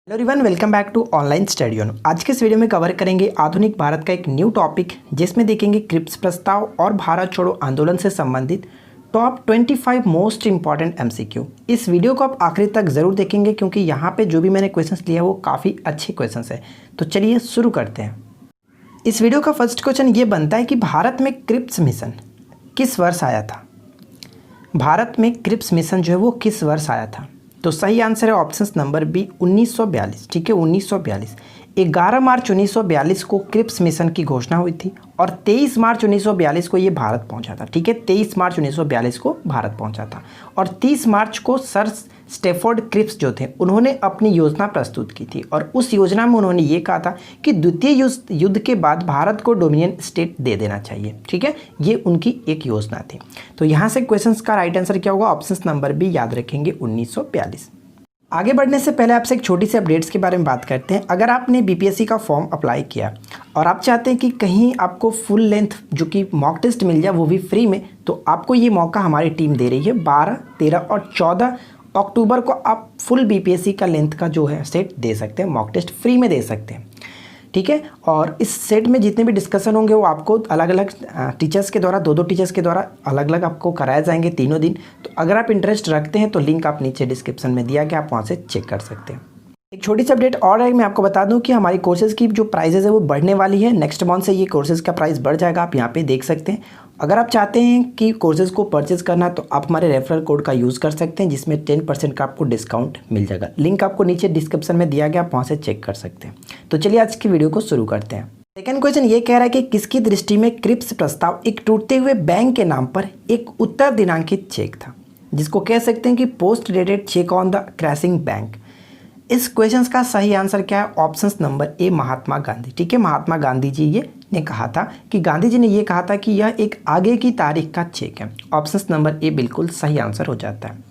Hello everyone, welcome back to online study on. आज के इस वीडियो में कवर करेंगे आधुनिक भारत का एक न्यू टॉपिक, जिसमें देखेंगे क्रिप्स प्रस्ताव और भारत छोड़ो आंदोलन से संबंधित टॉप 25 मोस्ट इंपॉर्टेंट एमसीक्यू। इस वीडियो को आप आखिरी तक ज़रूर देखेंगे, क्योंकि यहाँ पे जो भी मैंने क्वेश्चंस लिए वो काफ़ी अच्छे क्वेश्चंस है। तो चलिए शुरू करते हैं। इस वीडियो का फर्स्ट क्वेश्चन ये बनता है कि भारत में क्रिप्स मिशन किस वर्ष आया था। भारत में क्रिप्स मिशन जो है वो किस वर्ष आया था? तो सही आंसर है ऑप्शन नंबर बी 1942। ठीक है, 1942। 11 मार्च 1942 को क्रिप्स मिशन की घोषणा हुई थी और 23 मार्च 1942 को ये भारत पहुंचा था। ठीक है, 23 मार्च 1942 को भारत पहुंचा था और 30 मार्च को सर स्टैफोर्ड क्रिप्स जो थे उन्होंने अपनी योजना प्रस्तुत की थी और उस योजना में उन्होंने ये कहा था कि द्वितीय युद्ध के बाद भारत को डोमिनियन स्टेट दे देना चाहिए। ठीक है, ये उनकी एक योजना थी। तो यहाँ से क्वेश्चन का राइट आंसर क्या होगा? ऑप्शन नंबर बी याद रखेंगे, 1942। आगे बढ़ने से पहले आपसे एक छोटी सी अपडेट्स के बारे में बात करते हैं। अगर आपने बीपीएससी का फॉर्म अप्लाई किया और आप चाहते हैं कि कहीं आपको फुल लेंथ जो कि मॉक टेस्ट मिल जाए वो भी फ्री में, तो आपको ये मौका हमारी टीम दे रही है। 12, 13 और 14 अक्टूबर को आप फुल बीपीएससी का लेंथ का जो है सेट दे सकते हैं, मॉक टेस्ट फ्री में दे सकते हैं। ठीक है, और इस सेट में जितने भी डिस्कशन होंगे वो आपको अलग अलग टीचर्स के द्वारा, दो टीचर्स के द्वारा अलग अलग आपको कराए जाएंगे तीनों दिन। तो अगर आप इंटरेस्ट रखते हैं तो लिंक आप नीचे डिस्क्रिप्शन में दिया गया, आप वहाँ से चेक कर सकते हैं। एक छोटी सी अपडेट और है, मैं आपको बता दूं कि हमारी कोर्सेज़ की जो प्राइजेज़ है वो बढ़ने वाली है। नेक्स्ट मंथ से ये कोर्सेज़ का प्राइस बढ़ जाएगा, आप यहाँ पे देख सकते हैं। अगर आप चाहते हैं कि कोर्सेज़ को परचेज़ करना तो आप हमारे रेफरल कोड का यूज़ कर सकते हैं, जिसमें 10% का आपको डिस्काउंट मिल जाएगा। लिंक आपको नीचे डिस्क्रिप्शन में दिया गया, आप वहाँ से चेक कर सकते हैं। तो चलिए आज की वीडियो को शुरू करते हैं। सेकेंड क्वेश्चन ये कह रहा है कि किसकी दृष्टि में क्रिप्स प्रस्ताव एक टूटते हुए बैंक के नाम पर एक उत्तर दिनांकित चेक था, जिसको कह सकते हैं कि post dated cheque on the crashing bank. इस क्वेश्चन का सही आंसर क्या है? Option number A Mahatma Gandhi. ठीक है, महात्मा गांधी जी ये ने कहा था कि गांधी जी ने ये कहा था कि यह एक आगे की तारीख का चेक है। ऑप्शन नंबर ए बिल्कुल सही आंसर हो जाता है।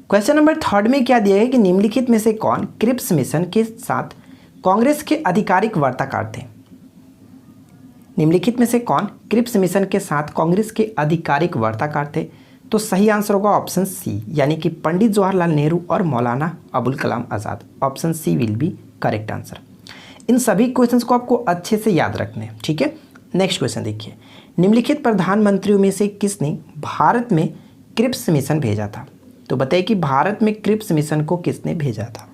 क्वेश्चन नंबर थर्ड में क्या दिया है कि निम्नलिखित में से कौन क्रिप्स मिशन के साथ कांग्रेस के आधिकारिक वार्ताकार थे? निम्नलिखित में से कौन क्रिप्स मिशन के साथ कांग्रेस के आधिकारिक वार्ताकार थे? तो सही आंसर होगा ऑप्शन सी, यानी कि पंडित जवाहरलाल नेहरू और Maulana Abul Kalam Azad. Option C will be correct answer. इन सभी क्वेश्चंस को आपको अच्छे से याद रखने हैं। ठीक है, नेक्स्ट क्वेश्चन देखिए। निम्नलिखित प्रधानमंत्रियों में से किसने भारत में क्रिप्स मिशन भेजा था? तो बताइए कि भारत में क्रिप्स मिशन को किसने भेजा था?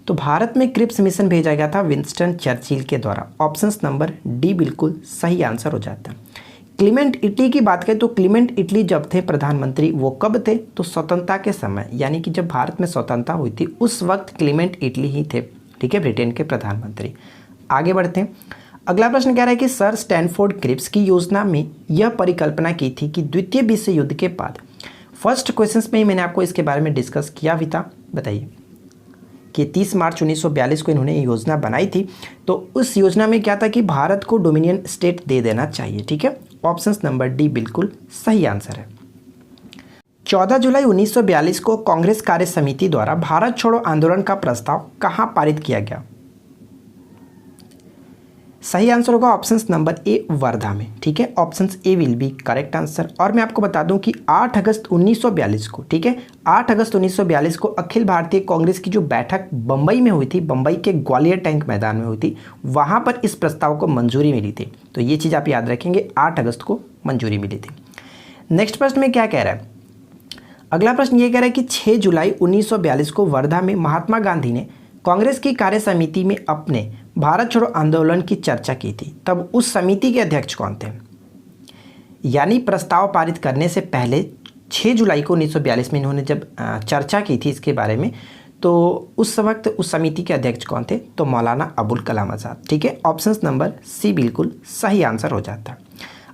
तो भारत में क्रिप्स मिशन भेजा गया था विंस्टन चर्चिल के द्वारा। ऑप्शन नंबर डी बिल्कुल सही आंसर हो जाता है। क्लीमेंट इटली की बात करें तो क्लीमेंट इटली जब थे प्रधानमंत्री, वो कब थे? तो स्वतंत्रता के समय, यानी कि जब भारत में स्वतंत्रता हुई थी उस वक्त क्लीमेंट इटली ही थे। ठीक है, ब्रिटेन के प्रधानमंत्री। आगे बढ़ते हैं। अगला प्रश्न कह रहा है कि सर स्टैनफोर्ड क्रिप्स की योजना में यह परिकल्पना की थी कि द्वितीय विश्व युद्ध के बाद, फर्स्ट क्वेश्चन में ही मैंने आपको इसके बारे में डिस्कस किया भी था। बताइए कि 30 मार्च 1942 को इन्होंने योजना बनाई थी। तो उस योजना में क्या था कि भारत को डोमिनियन स्टेट दे देना चाहिए। ठीक है, ऑप्शन नंबर डी बिल्कुल सही आंसर है। 14 जुलाई 1942 को कांग्रेस कार्य समिति द्वारा भारत छोड़ो आंदोलन का प्रस्ताव कहां पारित किया गया? सही आंसर होगा ऑप्शन नंबर ए वर्धा में। ठीक है, option A will be correct answer. और मैं आपको बता दूं कि 8 अगस्त 1942 को, ठीक है, 8 अगस्त 1942 को अखिल भारतीय कांग्रेस की जो बैठक बंबई में हुई थी, बंबई के ग्वालियर टैंक मैदान में हुई थी, वहां पर इस प्रस्ताव को मंजूरी मिली थी। तो ये चीज़ आप याद रखेंगे, 8 अगस्त को मंजूरी मिली थी। नेक्स्ट प्रश्न में क्या कह रहा है? अगला प्रश्न ये कह रहा है कि 6 जुलाई 1942 को वर्धा में महात्मा गांधी ने कांग्रेस की कार्य समिति में अपने भारत छोड़ो आंदोलन की चर्चा की थी। तब उस समिति के अध्यक्ष कौन थे? यानी प्रस्ताव पारित करने से पहले 6 जुलाई को 1942 में इन्होंने जब चर्चा की थी इसके बारे में, तो उस वक्त उस समिति के अध्यक्ष कौन थे? तो मौलाना अबुल कलाम आज़ाद। ठीक है, ऑप्शन नंबर सी बिल्कुल सही आंसर हो जाता है।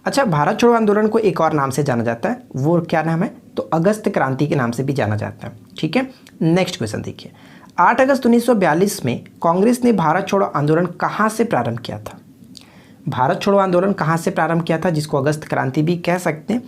अच्छा, भारत छोड़ो आंदोलन को एक और नाम से जाना जाता है, वो क्या नाम है? तो अगस्त क्रांति के नाम से भी जाना जाता है। ठीक है, नेक्स्ट क्वेश्चन देखिए। 8 अगस्त 1942 में कांग्रेस ने भारत छोड़ो आंदोलन कहां से प्रारंभ किया था? भारत छोड़ो आंदोलन कहां से प्रारंभ किया था, जिसको अगस्त क्रांति भी कह सकते हैं?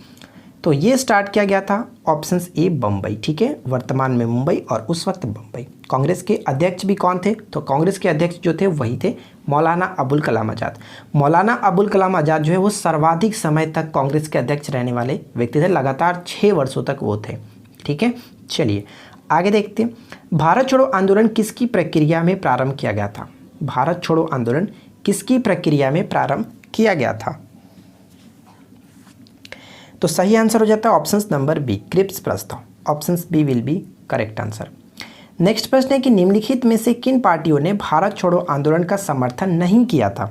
तो ये स्टार्ट किया गया था ऑप्शन ए बम्बई। ठीक है, वर्तमान में मुंबई और उस वक्त बम्बई। कांग्रेस के अध्यक्ष भी कौन थे? तो कांग्रेस के अध्यक्ष जो थे वही थे मौलाना अबुल कलाम आज़ाद। मौलाना अबुल कलाम आज़ाद जो है वो सर्वाधिक समय तक कांग्रेस के अध्यक्ष रहने वाले व्यक्ति थे, लगातार 6 वर्षों तक वो थे। ठीक है, चलिए आगे देखते हैं, भारत छोड़ो आंदोलन किसकी प्रक्रिया में प्रारंभ किया गया था? भारत छोड़ो आंदोलन किसकी प्रक्रिया में प्रारंभ किया गया था? तो सही आंसर हो जाता है ऑप्शन नंबर बी, क्रिप्स प्रस्ताव। Option B will be correct answer. Next प्रश्न है कि निम्नलिखित में से किन पार्टियों ने भारत छोड़ो आंदोलन का समर्थन नहीं किया था?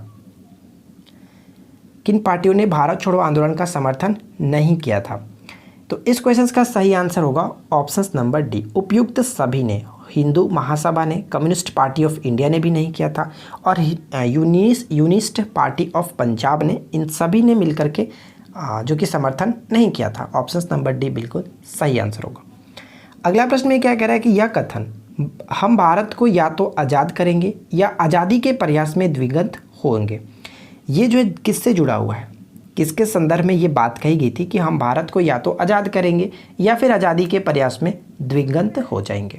किन पार्टियों ने भारत छोड़ो आंदोलन का समर्थन नहीं किया था? तो इस क्वेश्चन का सही आंसर होगा ऑप्शन नंबर डी, उपयुक्त सभी ने। हिंदू महासभा ने, कम्युनिस्ट पार्टी ऑफ इंडिया ने भी नहीं किया था, और यूनिस्ट पार्टी ऑफ पंजाब ने, इन सभी ने मिलकर के जो कि समर्थन नहीं किया था। ऑप्शन नंबर डी बिल्कुल सही आंसर होगा। अगला प्रश्न में क्या कह रहा है कि यह कथन, हम भारत को या तो आज़ाद करेंगे या आज़ादी के प्रयास में द्विगंत होंगे, ये जो है किससे जुड़ा हुआ है? किसके संदर्भ में ये बात कही गई थी कि हम भारत को या तो आज़ाद करेंगे या फिर आज़ादी के प्रयास में द्विगंत हो जाएंगे?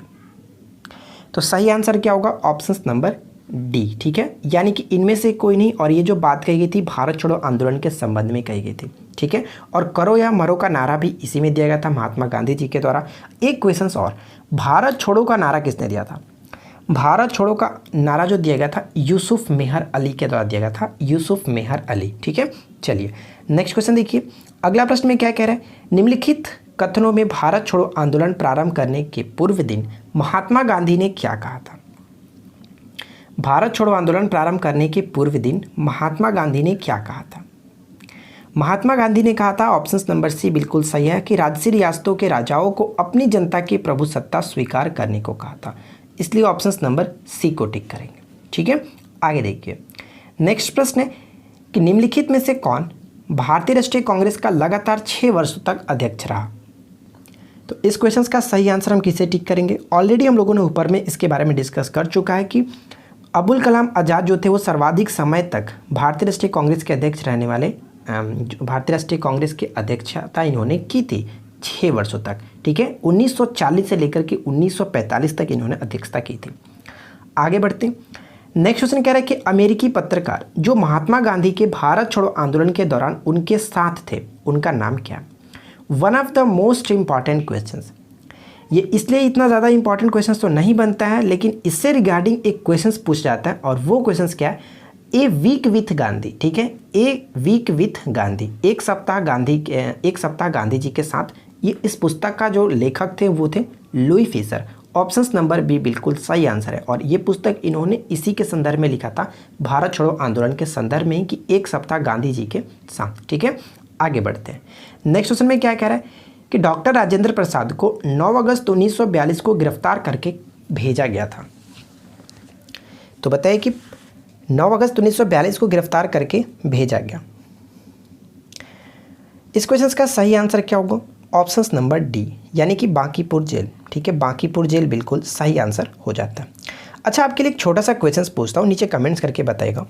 तो सही आंसर क्या होगा? ऑप्शन नंबर डी, ठीक है, यानी कि इनमें से कोई नहीं। और ये जो बात कही गई थी भारत छोड़ो आंदोलन के संबंध में कही गई थी, ठीक है। और करो या मरो का नारा भी इसी में दिया गया था महात्मा गांधी जी के द्वारा। एक क्वेश्चन और, भारत छोड़ो का नारा किसने दिया था? भारत छोड़ो का नारा जो दिया गया था यूसुफ मेहर अली के द्वारा दिया गया था, यूसुफ मेहर अली, ठीक है। चलिए नेक्स्ट क्वेश्चन देखिए, अगला प्रश्न में क्या कह रहा है, निम्नलिखित कथनों में भारत छोड़ो आंदोलन प्रारंभ करने के पूर्व दिन महात्मा गांधी ने क्या कहा था? भारत छोड़ो आंदोलन प्रारंभ करने के पूर्व दिन महात्मा गांधी ने क्या कहा था? महात्मा गांधी ने कहा था, ऑप्शन नंबर सी बिल्कुल सही है, कि राजसी रियासतों के राजाओं को अपनी जनता की प्रभुसत्ता स्वीकार करने को कहा था। इसलिए ऑप्शन नंबर सी को टिक करेंगे, ठीक है। आगे देखिए, नेक्स्ट प्रश्न है कि निम्नलिखित में से कौन भारतीय राष्ट्रीय कांग्रेस का लगातार 6 वर्षों तक अध्यक्ष रहा? तो इस क्वेश्चन का सही आंसर हम किसे टिक करेंगे? ऑलरेडी हम लोगों ने ऊपर में इसके बारे में डिस्कस कर चुका है कि अबुल कलाम आज़ाद जो थे वो सर्वाधिक समय तक भारतीय राष्ट्रीय कांग्रेस के अध्यक्ष रहने वाले, भारतीय राष्ट्रीय कांग्रेस की अध्यक्षता इन्होंने की थी 6 वर्षों तक, ठीक है। 1940 से लेकर के 1945 तक इन्होंने अध्यक्षता की थी। आगे बढ़ते हैं, नेक्स्ट क्वेश्चन कह रहा है कि अमेरिकी पत्रकार जो महात्मा गांधी के भारत छोड़ो आंदोलन के दौरान उनके साथ थे, उनका नाम क्या? One of the most important questions. ये इसलिए इतना ज़्यादा इंपॉर्टेंट क्वेश्चन तो नहीं बनता है, लेकिन इससे रिगार्डिंग एक क्वेश्चन पूछ जाता है, और वो क्वेश्चन क्या है? ए वीक विथ गांधी, ठीक है, ए वीक विथ गांधी, एक सप्ताह गांधी जी के साथ। ये इस पुस्तक का जो लेखक थे वो थे Louis Fischer. Option number B बिल्कुल सही आंसर है, और ये पुस्तक इन्होंने इसी के संदर्भ में लिखा था, भारत छोड़ो आंदोलन के संदर्भ में, कि एक सप्ताह गांधी जी के साथ, ठीक है। आगे बढ़ते हैं, नेक्स्ट क्वेश्चन में क्या कह रहा है कि डॉक्टर राजेंद्र प्रसाद को 9 अगस्त 1942 को गिरफ्तार करके भेजा गया था। तो बताइए कि 9 अगस्त 1942 को गिरफ्तार करके भेजा गया। इस क्वेश्चन का सही आंसर क्या होगा? ऑप्शन नंबर डी, यानी कि बांकीपुर जेल, ठीक है, बांकीपुर जेल बिल्कुल सही आंसर हो जाता है। अच्छा, आपके लिए एक छोटा सा क्वेश्चन पूछता हूँ, नीचे कमेंट्स करके बताइएगा।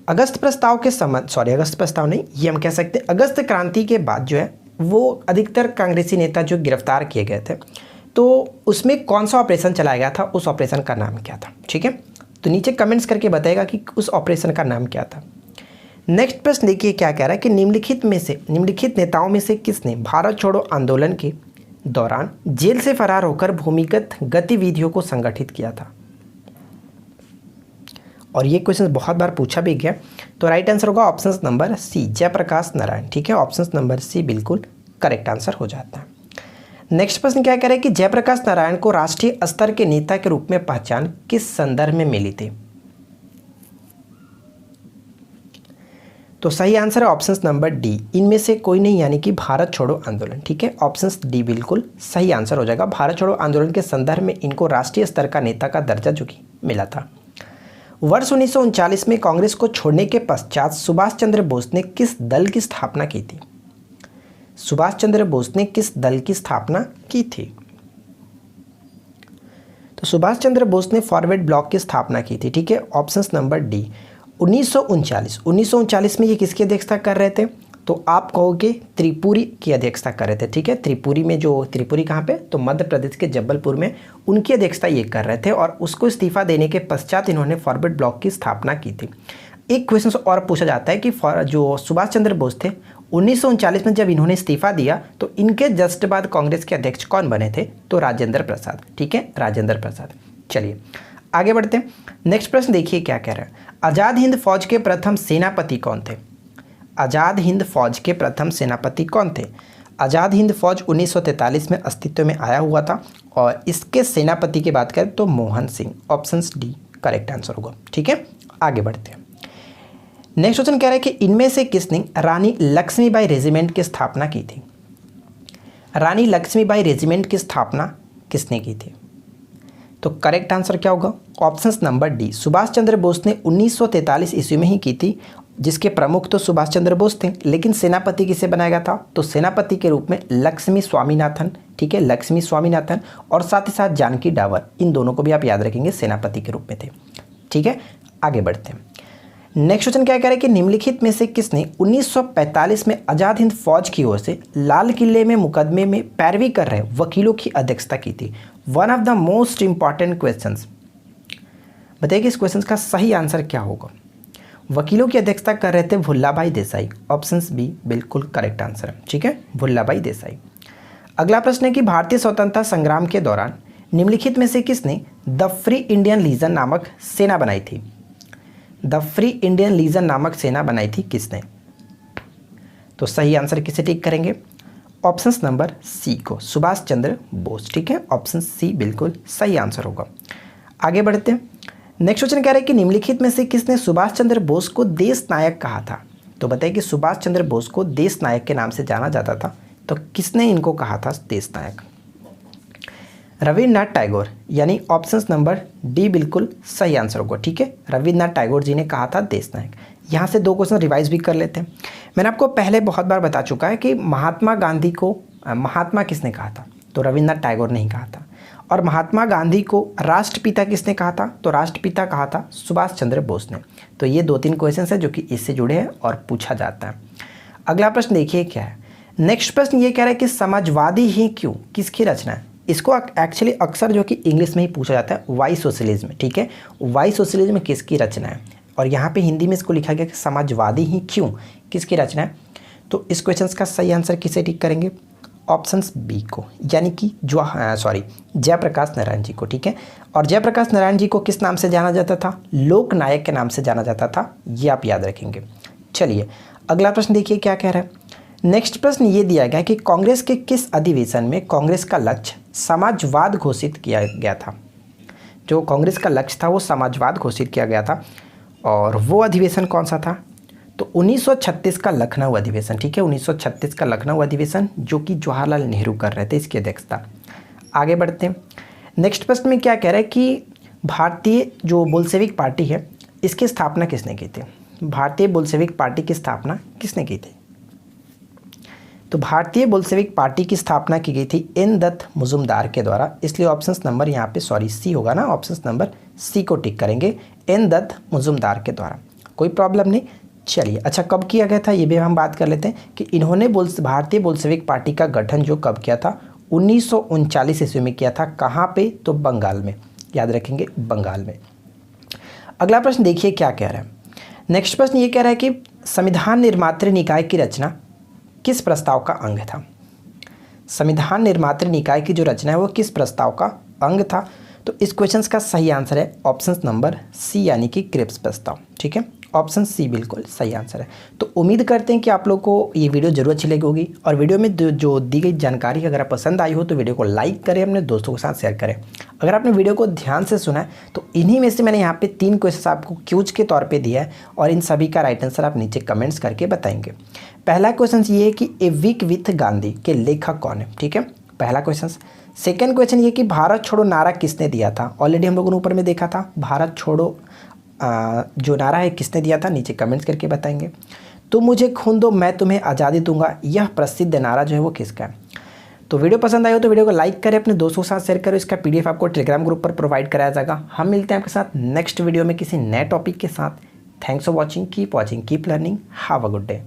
अगस्त प्रस्ताव के समय, अगस्त प्रस्ताव नहीं, ये हम कह सकते हैं अगस्त क्रांति के बाद जो है वो अधिकतर कांग्रेसी नेता जो गिरफ्तार किए गए थे, तो उसमें कौन सा ऑपरेशन चलाया गया था, उस ऑपरेशन का नाम क्या था, ठीक है। तो नीचे कमेंट्स करके बताएगा कि उस ऑपरेशन का नाम क्या था। नेक्स्ट प्रश्न देखिए क्या कह रहा है कि निम्नलिखित नेताओं में से किसने भारत छोड़ो आंदोलन के दौरान जेल से फरार होकर भूमिगत गतिविधियों को संगठित किया था? और ये क्वेश्चन बहुत बार पूछा भी गया, तो राइट आंसर होगा option number C, Jayaprakash Narayan, ठीक है। ऑप्शन नंबर सी बिल्कुल करेक्ट आंसर हो जाता है। नेक्स्ट प्रश्न क्या कह रहा है कि जयप्रकाश नारायण को राष्ट्रीय स्तर के नेता के रूप में पहचान किस संदर्भ में मिली थी? तो सही आंसर है ऑप्शन नंबर डी, इनमें से कोई नहीं, यानी कि भारत छोड़ो आंदोलन, ठीक है। ऑप्शन डी बिल्कुल सही आंसर हो जाएगा। भारत छोड़ो आंदोलन के संदर्भ में इनको राष्ट्रीय स्तर का नेता का दर्जा जो कि मिला था। वर्ष 1939 में कांग्रेस को छोड़ने के पश्चात सुभाष चंद्र बोस ने किस दल की स्थापना की थी? सुभाष चंद्र बोस ने किस दल की स्थापना की थी? तो सुभाष चंद्र बोस ने फॉरवर्ड ब्लॉक की स्थापना की थी, ठीक है। ऑप्शन नंबर डी, 1939 में ये किसकी अध्यक्षता कर रहे थे? तो आप कहोगे त्रिपुरी की अध्यक्षता कर रहे थे, ठीक है। त्रिपुरी कहाँ पे? तो मध्य प्रदेश के जबलपुर में उनकी अध्यक्षता ये कर रहे थे, और उसको इस्तीफा देने के पश्चात इन्होंने फॉरवर्ड ब्लॉक की स्थापना की थी। एक क्वेश्चन और पूछा जाता है कि जो सुभाष चंद्र बोस थे 1939 में जब इन्होंने इस्तीफा दिया तो इनके जस्ट बाद कांग्रेस के अध्यक्ष कौन बने थे? तो राजेंद्र प्रसाद। ठीक है, राजेंद्र प्रसाद। चलिए आगे बढ़ते हैं। नेक्स्ट प्रश्न देखिए क्या कह रहा है। आज़ाद हिंद फौज के प्रथम सेनापति कौन थे? आज़ाद हिंद फौज के प्रथम सेनापति कौन थे? आज़ाद हिंद फौज 1943 में अस्तित्व में आया हुआ था और इसके सेनापति की बात करें तो Mohan Singh. Option D correct answer होगा। ठीक है, आगे बढ़ते हैं। नेक्स्ट क्वेश्चन कह रहा है कि इनमें से किसने रानी लक्ष्मीबाई रेजिमेंट की स्थापना की थी? रानी लक्ष्मीबाई रेजिमेंट की स्थापना किसने की थी? तो करेक्ट आंसर क्या होगा? Option number D Subhash Chandra Bose ने 1943 ईस्वी में ही की थी, जिसके प्रमुख तो सुभाष चंद्र बोस थे, लेकिन सेनापति किसे बनाया गया था? तो सेनापति के रूप में लक्ष्मी स्वामीनाथन। ठीक है, लक्ष्मी स्वामीनाथन और साथ ही साथ जानकी डावर, इन दोनों को भी आप याद रखेंगे, सेनापति के रूप में थे। ठीक है, आगे बढ़ते हैं। नेक्स्ट क्वेश्चन क्या कह रहा है कि निम्नलिखित में से किसने 1945 में आज़ाद हिंद फौज की ओर से लाल किले में मुकदमे में पैरवी कर रहे वकीलों की अध्यक्षता की थी? One of the most important questions. बताइए कि इस क्वेश्चन का सही आंसर क्या होगा? वकीलों की अध्यक्षता कर रहे थे भुल्लाभाई देसाई। ऑप्शन बी बिल्कुल करेक्ट आंसर है। ठीक है, भुल्लाभाई देसाई। अगला प्रश्न है कि भारतीय स्वतंत्रता संग्राम के दौरान निम्नलिखित में से किसने द फ्री इंडियन लीजन नामक सेना बनाई थी? द फ्री इंडियन लीजन नामक सेना बनाई थी किसने? तो सही आंसर किसे टिक करेंगे? ऑप्शन नंबर सी को, सुभाष चंद्र बोस। ठीक है, ऑप्शन सी बिल्कुल सही आंसर होगा। आगे बढ़ते हैं। नेक्स्ट क्वेश्चन कह रहा है कि निम्नलिखित में से किसने सुभाष चंद्र बोस को देश नायक कहा था? तो बताइए कि सुभाष चंद्र बोस को देश नायक के नाम से जाना जाता था, तो किसने इनको कहा था देश नायक? रविन्द्रनाथ टैगोर, यानी ऑप्शन नंबर डी बिल्कुल सही आंसर होगा। ठीक है, रविन्द्रनाथ टैगोर जी ने कहा था देश नायक। यहाँ से दो क्वेश्चन रिवाइज भी कर लेते हैं। मैंने आपको पहले बहुत बार बता चुका है कि महात्मा गांधी को महात्मा किसने कहा था? तो रविन्द्रनाथ टैगोर ने ही कहा था। और महात्मा गांधी को राष्ट्रपिता किसने कहा था? तो राष्ट्रपिता कहा था सुभाष चंद्र बोस ने। तो ये 2-3 क्वेश्चन है जो कि इससे जुड़े हैं और पूछा जाता है। अगला प्रश्न देखिए क्या है। नेक्स्ट प्रश्न ये कह रहा है कि समाजवादी ही क्यों किसकी रचना है? इसको एक्चुअली अक्सर जो कि इंग्लिश में ही पूछा जाता है, वाई सोशलिज्म। ठीक है, वाई सोशलिज्म किसकी रचना है? और यहाँ पे हिंदी में इसको लिखा गया कि समाजवादी ही क्यों किसकी रचना है? तो इस क्वेश्चन का सही आंसर किसे टिक करेंगे? ऑप्शन बी को, यानी कि जयप्रकाश नारायण जी को। ठीक है, और जयप्रकाश नारायण जी को किस नाम से जाना जाता था? लोक नायक के नाम से जाना जाता था, ये आप याद रखेंगे। चलिए अगला प्रश्न देखिए क्या कह रहा है। नेक्स्ट प्रश्न ये दिया गया कि कांग्रेस के किस अधिवेशन में कांग्रेस का लक्ष्य समाजवाद घोषित किया गया था? जो कांग्रेस का लक्ष्य था वो समाजवाद घोषित किया गया था, और वो अधिवेशन कौन सा था? तो 1936 का लखनऊ अधिवेशन। ठीक है, 1936 का लखनऊ अधिवेशन, जो कि जवाहरलाल नेहरू कर रहे थे इसकी अध्यक्षता। आगे बढ़ते हैं। नेक्स्ट प्रश्न में क्या कह रहा है कि भारतीय जो बोल्शेविक पार्टी है इसकी स्थापना किसने की थी? भारतीय बोल्शेविक पार्टी की स्थापना किसने की थी? तो भारतीय बोल्शेविक पार्टी की स्थापना की गई थी एन दत्त मुजुमदार के द्वारा, इसलिए ऑप्शन नंबर यहाँ पे सी होगा ना, ऑप्शन नंबर सी को टिक करेंगे, एन दत्त मुजुमदार के द्वारा। कोई प्रॉब्लम नहीं। चलिए अच्छा, कब किया गया था ये भी हम बात कर लेते हैं कि इन्होंने भारतीय बोल्शेविक पार्टी का गठन जो कब किया था? 1939 ईस्वी में किया था। कहाँ पे? तो बंगाल में, याद रखेंगे बंगाल में। अगला प्रश्न देखिए क्या कह रहा है। नेक्स्ट प्रश्न ये कह रहा है कि संविधान निर्मात्री निकाय की रचना किस प्रस्ताव का अंग था? संविधान निर्मात्री निकाय की जो रचना है वो किस प्रस्ताव का अंग था? तो इस क्वेश्चन का सही आंसर है ऑप्शन नंबर सी, यानी कि क्रिप्स प्रस्ताव। ठीक है, ऑप्शन सी बिल्कुल सही आंसर है। तो उम्मीद करते हैं कि आप लोग को ये वीडियो जरूर अच्छी लगी होगी, और वीडियो में जो दी गई जानकारी अगर पसंद आई हो तो वीडियो को लाइक करें, अपने दोस्तों के साथ शेयर करें। अगर आपने वीडियो को ध्यान से सुना है तो इन्हीं में से मैंने यहाँ पे 3 क्वेश्चन आपको क्यूज के तौर पे दिया है, और इन सभी का राइट आंसर आप नीचे कमेंट्स करके बताएंगे। पहला क्वेश्चन ये है कि ए वीक विथ गांधी के लेखक कौन है? ठीक है, पहला क्वेश्चन। सेकेंड क्वेश्चन ये कि भारत छोड़ो नारा किसने दिया था? ऑलरेडी हम लोगों ने ऊपर में देखा था, भारत छोड़ो जो नारा है किसने दिया था, नीचे कमेंट्स करके बताएंगे। तुम मुझे खून दो मैं तुम्हें आज़ादी दूंगा, यह प्रसिद्ध नारा जो है वो किसका है? तो वीडियो पसंद आई हो तो वीडियो को लाइक करें, अपने दोस्तों के साथ शेयर करो। इसका PDF आपको टेलीग्राम ग्रुप पर प्रोवाइड कराया जाएगा। हम मिलते हैं आपके साथ नेक्स्ट वीडियो में किसी नए टॉपिक के साथ। Thanks for watching, keep learning, have a good day.